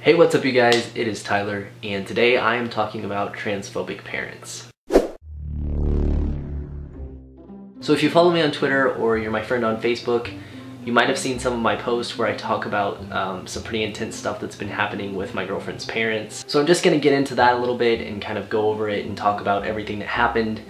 Hey, what's up you guys? It is Tyler, and today I am talking about transphobic parents. So if you follow me on Twitter or you're my friend on Facebook, you might have seen some of my posts where I talk about some pretty intense stuff that's been happening with my girlfriend's parents. So I'm just gonna get into that a little bit and kind of go over it and talk about everything that happened.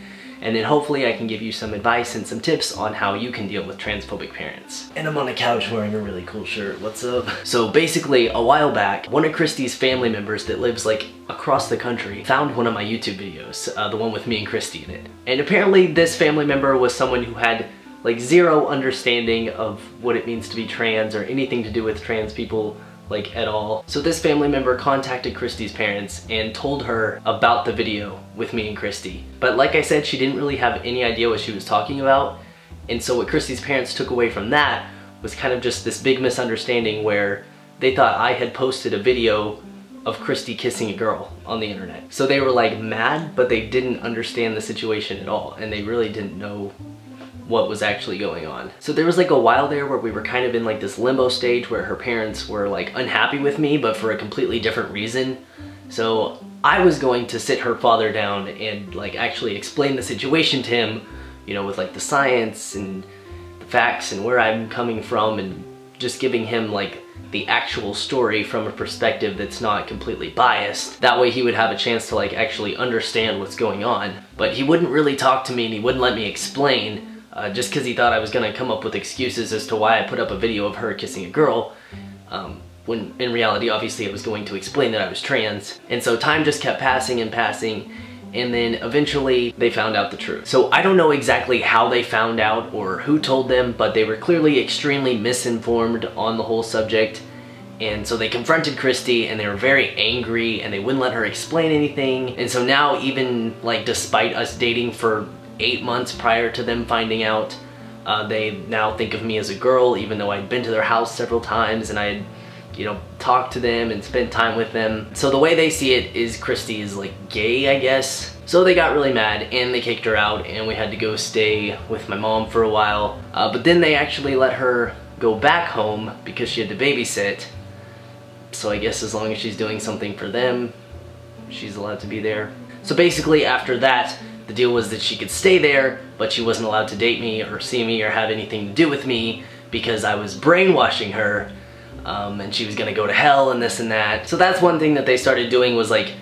And then hopefully I can give you some advice and some tips on how you can deal with transphobic parents. And I'm on the couch wearing a really cool shirt. What's up? So basically, a while back, one of Christy's family members that lives like across the country found one of my YouTube videos, the one with me and Christy in it. And apparently this family member was someone who had like zero understanding of what it means to be trans or anything to do with trans people like at all. So this family member contacted Christy's parents and told her about the video with me and Christy. But like I said, she didn't really have any idea what she was talking about. And so what Christy's parents took away from that was kind of just this big misunderstanding where they thought I had posted a video of Christy kissing a girl on the internet. So they were like mad, but they didn't understand the situation at all. And they really didn't know what was actually going on. So there was like a while there where we were kind of in like this limbo stage where her parents were like unhappy with me, but for a completely different reason. So I was going to sit her father down and like actually explain the situation to him, you know, with like the science and the facts and where I'm coming from, and just giving him like the actual story from a perspective that's not completely biased. That way he would have a chance to like actually understand what's going on. But he wouldn't really talk to me and he wouldn't let me explain. Just because he thought I was gonna come up with excuses as to why I put up a video of her kissing a girl, when in reality, obviously, I was going to explain that I was trans. And so time just kept passing and passing, and then eventually they found out the truth. So I don't know exactly how they found out or who told them, but they were clearly extremely misinformed on the whole subject. And so they confronted Christy and they were very angry and they wouldn't let her explain anything. And so now, even like despite us dating for 8 months prior to them finding out, they now think of me as a girl, even though I'd been to their house several times and I had, you know, talked to them and spent time with them. So the way they see it is Christy is like gay, I guess. So they got really mad and they kicked her out and we had to go stay with my mom for a while. But then they actually let her go back home because she had to babysit. So I guess as long as she's doing something for them, she's allowed to be there. So basically after that, the deal was that she could stay there, but she wasn't allowed to date me or see me or have anything to do with me because I was brainwashing her, and she was gonna go to hell and this and that. So that's one thing that they started doing, was like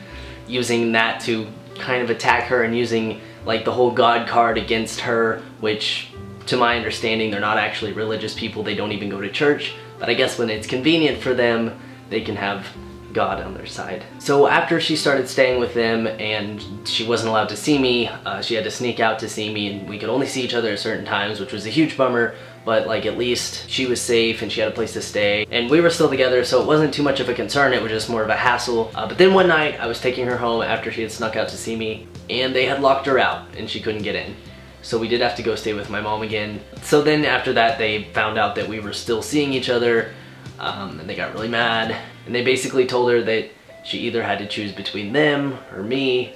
using that to kind of attack her and using like the whole God card against her, which to my understanding, they're not actually religious people. They don't even go to church, but I guess when it's convenient for them, they can have God on their side. So after she started staying with them and she wasn't allowed to see me, she had to sneak out to see me, and we could only see each other at certain times, which was a huge bummer, but like at least she was safe and she had a place to stay. And we were still together, so it wasn't too much of a concern, it was just more of a hassle. But then one night I was taking her home after she had snuck out to see me, and they had locked her out and she couldn't get in. So we did have to go stay with my mom again. So then after that they found out that we were still seeing each other, and they got really mad. And they basically told her that she either had to choose between them or me.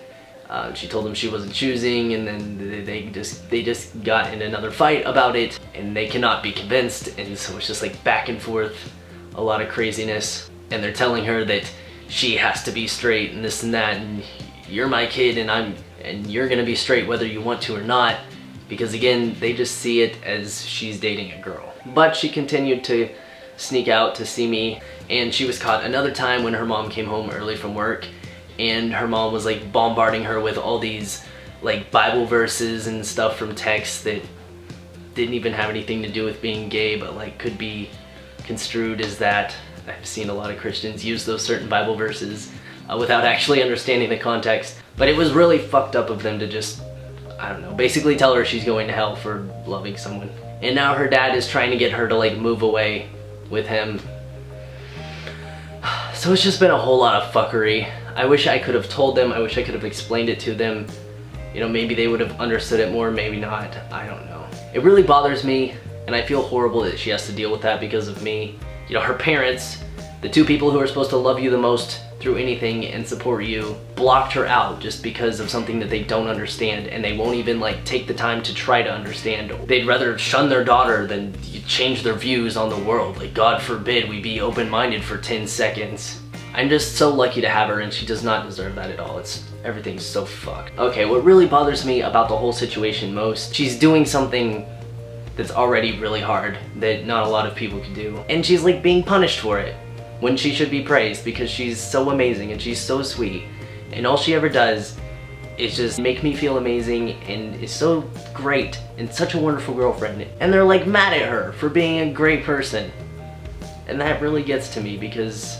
She told them she wasn't choosing, and then they just got in another fight about it, and they cannot be convinced. And so it's just like back and forth, a lot of craziness. And they're telling her that she has to be straight and this and that, and you're my kid and you're gonna be straight whether you want to or not, because again, they just see it as she's dating a girl. But she continued to sneak out to see me, and she was caught another time when her mom came home early from work, and her mom was like bombarding her with all these like Bible verses and stuff from texts that didn't even have anything to do with being gay, but like could be construed as that. I've seen a lot of Christians use those certain Bible verses without actually understanding the context. But it was really fucked up of them to just, I don't know, basically tell her she's going to hell for loving someone. And now her dad is trying to get her to like move away with him. So it's just been a whole lot of fuckery. I wish I could have told them, I wish I could have explained it to them. You know, maybe they would have understood it more, maybe not, I don't know. It really bothers me, and I feel horrible that she has to deal with that because of me. You know, her parents, the two people who are supposed to love you the most through anything and support you, blocked her out just because of something that they don't understand, and they won't even like take the time to try to understand. They'd rather shun their daughter than change their views on the world. Like, God forbid we be open-minded for 10 seconds. I'm just so lucky to have her, and she does not deserve that at all. Everything's so fucked. Okay, what really bothers me about the whole situation most, she's doing something that's already really hard that not a lot of people can do. And she's like being punished for it when she should be praised because she's so amazing and she's so sweet. And all she ever does is just make me feel amazing and is so great and such a wonderful girlfriend. And they're like mad at her for being a great person. And that really gets to me because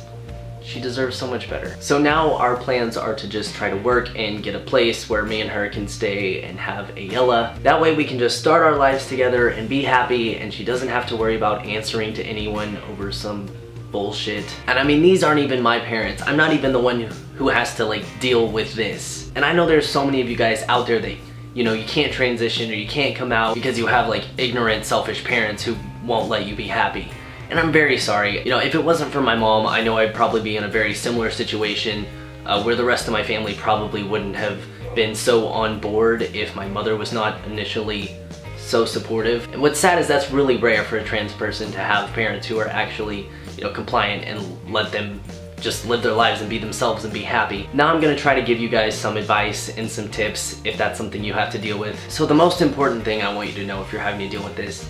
she deserves so much better. So now our plans are to just try to work and get a place where me and her can stay and have a Yella. That way we can just start our lives together and be happy, and she doesn't have to worry about answering to anyone over some bullshit. And I mean, these aren't even my parents. I'm not even the one who has to like deal with this. And I know there's so many of you guys out there that, you know, you can't transition or you can't come out because you have like ignorant, selfish parents who won't let you be happy. And I'm very sorry. You know, if it wasn't for my mom, I know I'd probably be in a very similar situation where the rest of my family probably wouldn't have been so on board if my mother was not initially so supportive. And what's sad is that's really rare for a trans person to have parents who are actually, you know, compliant and let them just live their lives and be themselves and be happy. Now I'm gonna try to give you guys some advice and some tips if that's something you have to deal with. So the most important thing I want you to know if you're having to deal with this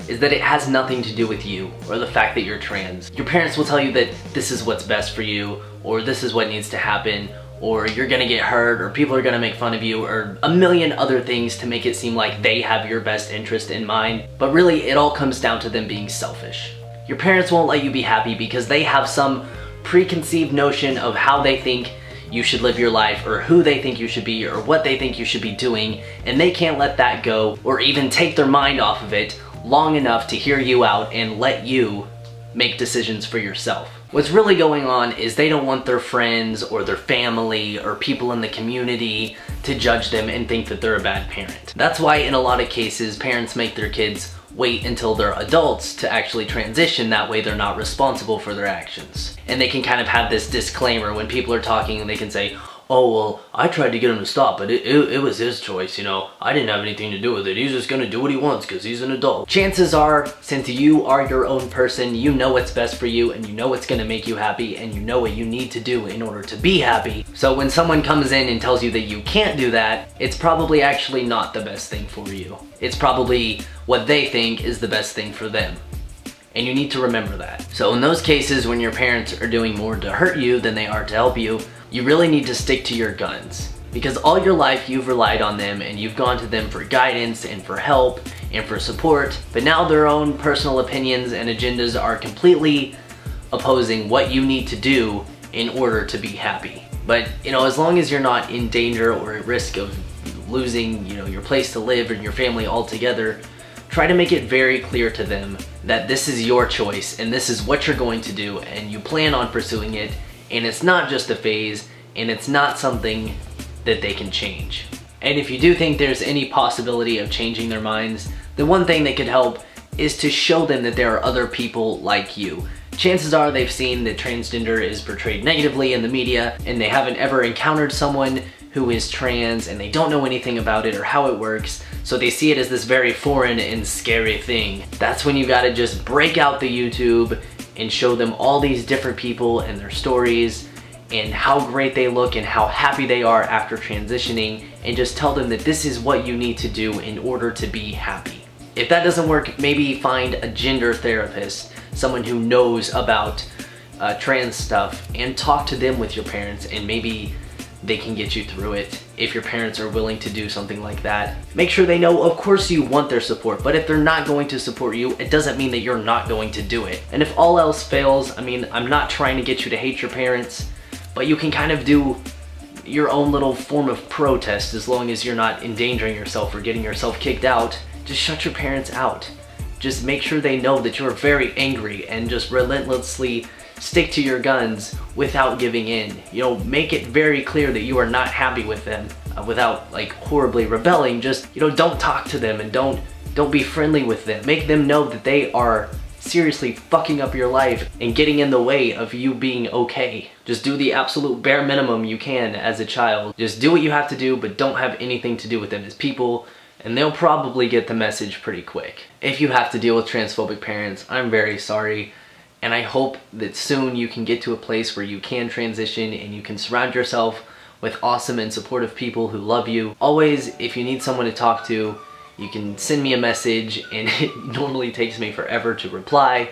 is that it has nothing to do with you or the fact that you're trans. Your parents will tell you that this is what's best for you, or this is what needs to happen, or you're gonna get hurt, or people are gonna make fun of you, or a million other things to make it seem like they have your best interest in mind. But really, it all comes down to them being selfish. Your parents won't let you be happy because they have some preconceived notion of how they think you should live your life, or who they think you should be, or what they think you should be doing, and they can't let that go, or even take their mind off of it long enough to hear you out and let you make decisions for yourself. What's really going on is they don't want their friends or their family or people in the community to judge them and think that they're a bad parent. That's why in a lot of cases parents make their kids wait until they're adults to actually transition. That way they're not responsible for their actions. And they can kind of have this disclaimer when people are talking, and they can say, oh, well, I tried to get him to stop, but it was his choice, you know. I didn't have anything to do with it. He's just gonna do what he wants because he's an adult. Chances are, since you are your own person, you know what's best for you, and you know what's gonna make you happy, and you know what you need to do in order to be happy. So when someone comes in and tells you that you can't do that, it's probably actually not the best thing for you. It's probably what they think is the best thing for them. And you need to remember that. So in those cases when your parents are doing more to hurt you than they are to help you, you really need to stick to your guns. Because all your life you've relied on them and you've gone to them for guidance and for help and for support, but now their own personal opinions and agendas are completely opposing what you need to do in order to be happy. But, you know, as long as you're not in danger or at risk of losing, you know, your place to live and your family altogether, try to make it very clear to them that this is your choice and this is what you're going to do and you plan on pursuing it, and it's not just a phase and it's not something that they can change. And if you do think there's any possibility of changing their minds, the one thing that could help is to show them that there are other people like you. Chances are they've seen that transgender is portrayed negatively in the media and they haven't ever encountered someone who is trans and they don't know anything about it or how it works, so they see it as this very foreign and scary thing. That's when you gotta just break out the YouTube and show them all these different people and their stories and how great they look and how happy they are after transitioning, and just tell them that this is what you need to do in order to be happy. If that doesn't work, maybe find a gender therapist, someone who knows about trans stuff, and talk to them with your parents, and maybe they can get you through it if your parents are willing to do something like that. Make sure they know, of course you want their support, but if they're not going to support you, it doesn't mean that you're not going to do it. And if all else fails, I mean, I'm not trying to get you to hate your parents, but you can kind of do your own little form of protest as long as you're not endangering yourself or getting yourself kicked out. Just shut your parents out. Just make sure they know that you're very angry and just relentlessly stick to your guns without giving in. You know, make it very clear that you are not happy with them without like horribly rebelling. Just, you know, don't talk to them and don't be friendly with them. Make them know that they are seriously fucking up your life and getting in the way of you being okay. Just do the absolute bare minimum you can as a child. Just do what you have to do, but don't have anything to do with them as people, and they'll probably get the message pretty quick. If you have to deal with transphobic parents, I'm very sorry. And I hope that soon you can get to a place where you can transition and you can surround yourself with awesome and supportive people who love you. Always, if you need someone to talk to, you can send me a message, and it normally takes me forever to reply,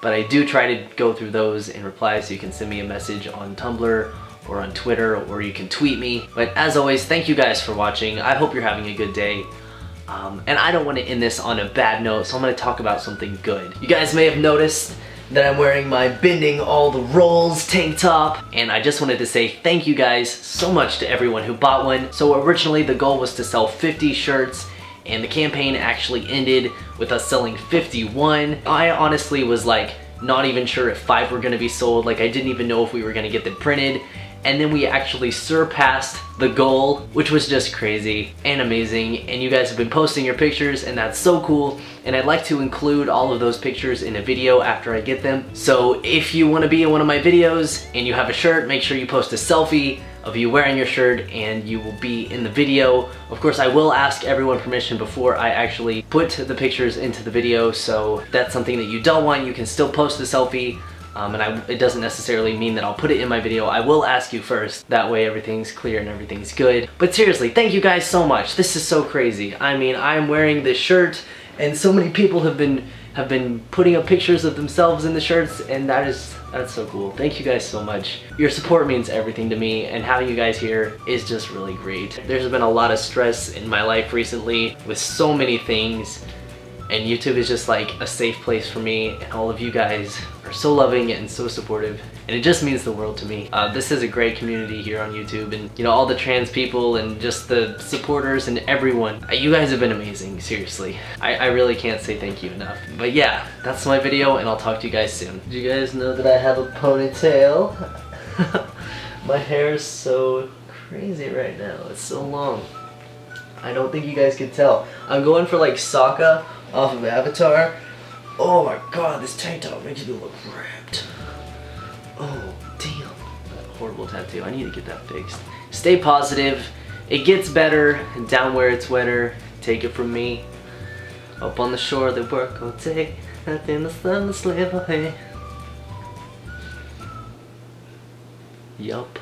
but I do try to go through those and reply, so you can send me a message on Tumblr or on Twitter, or you can tweet me. But as always, thank you guys for watching. I hope you're having a good day. And I don't want to end this on a bad note, so I'm going to talk about something good. You guys may have noticed that I'm wearing my Bending All the Rolls tank top, and I just wanted to say thank you guys so much to everyone who bought one. So originally the goal was to sell 50 shirts, and the campaign actually ended with us selling 51. I honestly was like not even sure if 5 were gonna be sold. Like, I didn't even know if we were gonna get them printed. And then we actually surpassed the goal, which was just crazy and amazing. And you guys have been posting your pictures, and that's so cool. And I'd like to include all of those pictures in a video after I get them. So if you want to be in one of my videos and you have a shirt, make sure you post a selfie of you wearing your shirt and you will be in the video. Of course, I will ask everyone permission before I actually put the pictures into the video. So if that's something that you don't want, you can still post a selfie. It doesn't necessarily mean that I'll put it in my video. I will ask you first. That way everything's clear and everything's good. But seriously, thank you guys so much. This is so crazy. I mean, I'm wearing this shirt, and so many people have been putting up pictures of themselves in the shirts, and that's so cool. Thank you guys so much. Your support means everything to me, and having you guys here is just really great. There's been a lot of stress in my life recently with so many things, and YouTube is just like a safe place for me, and all of you guys are so loving and so supportive, and it just means the world to me. This is a great community here on YouTube, and you know, all the trans people and just the supporters and everyone. You guys have been amazing, seriously. I really can't say thank you enough. But yeah, that's my video, and I'll talk to you guys soon. Do you guys know that I have a ponytail? My hair is so crazy right now. It's so long. I don't think you guys can tell. I'm going for like Sokka off of Avatar. Oh my god, this tank top makes me look ripped. Oh, damn. That horrible tattoo. I need to get that fixed. Stay positive. It gets better. Down where it's wetter. Take it from me. Up on the shore they work all day. Out in the sun they slip away. Yup.